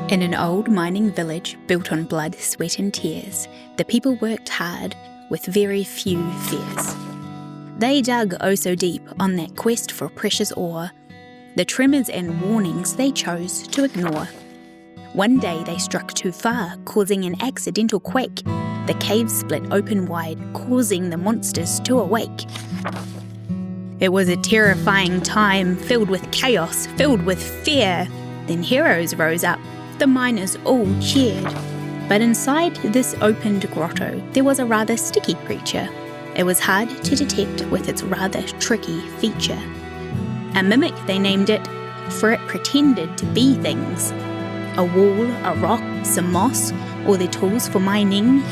In an old mining village built on blood, sweat and tears, the people worked hard with very few fears. They dug oh so deep on that quest for precious ore. The tremors and warnings they chose to ignore. One day they struck too far, causing an accidental quake. The cave split open wide, causing the monsters to awake. It was a terrifying time, filled with chaos, filled with fear. Then heroes rose up. The miners all cheered. But inside this opened grotto, there was a rather sticky creature. It was hard to detect with its rather tricky feature. A mimic, they named it, for it pretended to be things. A wall, a rock, some moss, or their tools for mining.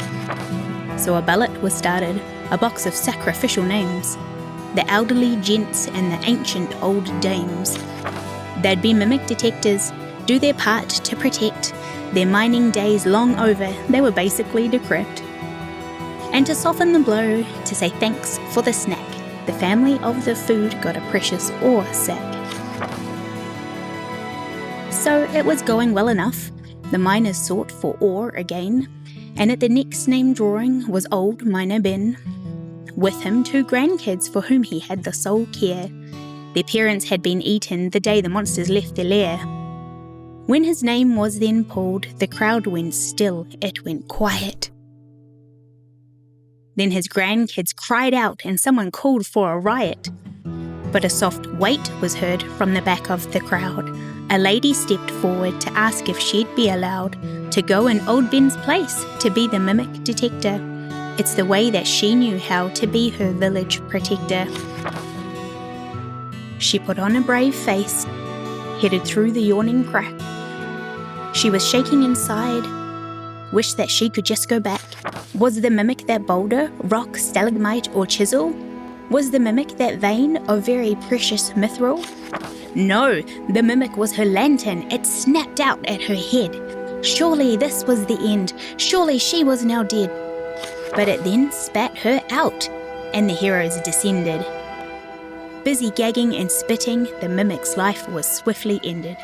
So a ballot was started, a box of sacrificial names. The elderly gents and the ancient old dames. They'd be mimic detectors, do their part to protect. Their mining days long over, they were basically decrepit. And to soften the blow, to say thanks for the snack, the family of the food got a precious ore sack. So it was going well enough. The miners sought for ore again, and at the next name drawing was old Miner Ben. With him 2 grandkids for whom he had the sole care. Their parents had been eaten the day the monsters left their lair. When his name was then pulled, the crowd went still, it went quiet. Then his grandkids cried out and someone called for a riot. But a soft wait was heard from the back of the crowd. A lady stepped forward to ask if she'd be allowed to go in old Ben's place to be the mimic detector. It's the way that she knew how to be her village protector. She put on a brave face, headed through the yawning crack. She was shaking inside, wished that she could just go back. Was the mimic that boulder, rock, stalagmite or chisel? Was the mimic that vein of very precious mithril? No, the mimic was her lantern. It snapped out at her head. Surely this was the end. Surely she was now dead. But it then spat her out, and the heroes descended. Busy gagging and spitting, the mimic's life was swiftly ended.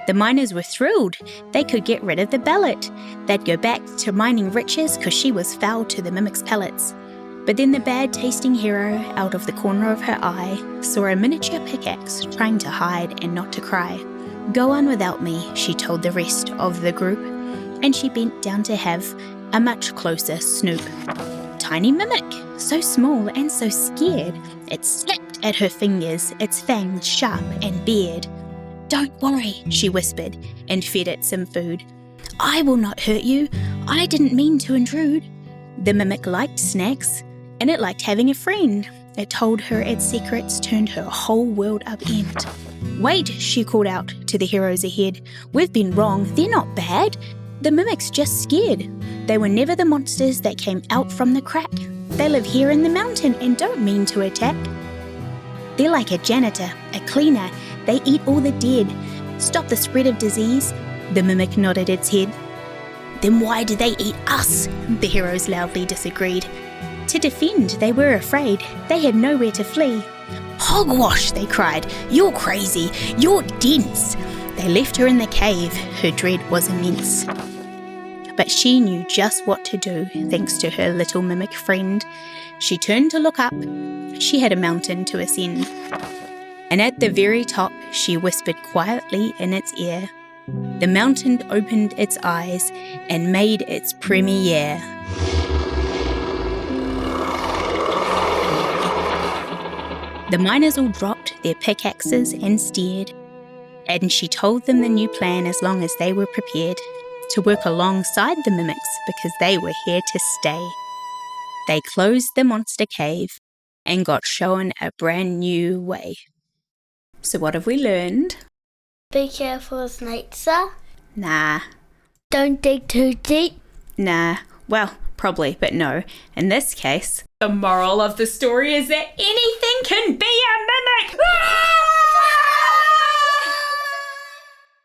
The miners were thrilled. They could get rid of the ballot. They'd go back to mining riches because she was foul to the mimic's pellets. But then the bad-tasting hero, out of the corner of her eye, saw a miniature pickaxe trying to hide and not to cry. Go on without me, she told the rest of the group, and she bent down to have a much closer snoop. Tiny mimic, so small and so scared, it snapped at her fingers, its fangs sharp and bared. Don't worry, she whispered, and fed it some food. I will not hurt you. I didn't mean to intrude. The mimic liked snacks, and it liked having a friend. It told her its secrets turned her whole world upend. Wait, she called out to the heroes ahead. We've been wrong. They're not bad. The mimic's just scared. They were never the monsters that came out from the crack. They live here in the mountain and don't mean to attack. They're like a janitor, a cleaner. They eat all the dead. Stop the spread of disease. The mimic nodded its head. Then why do they eat us? The heroes loudly disagreed. To defend, they were afraid. They had nowhere to flee. Hogwash, they cried. You're crazy. You're dense. They left her in the cave. Her dread was immense. But she knew just what to do, thanks to her little mimic friend. She turned to look up. She had a mountain to ascend. And at the very top, she whispered quietly in its ear. The mountain opened its eyes and made its premiere. The miners all dropped their pickaxes and stared, and she told them the new plan as long as they were prepared to work alongside the mimics because they were here to stay. They closed the monster cave and got shown a brand new way. So what have we learned? Be careful of snakes, sir. Nah. Don't dig too deep. Nah. Well, probably, but no. In this case, the moral of the story is that anything can be a mimic!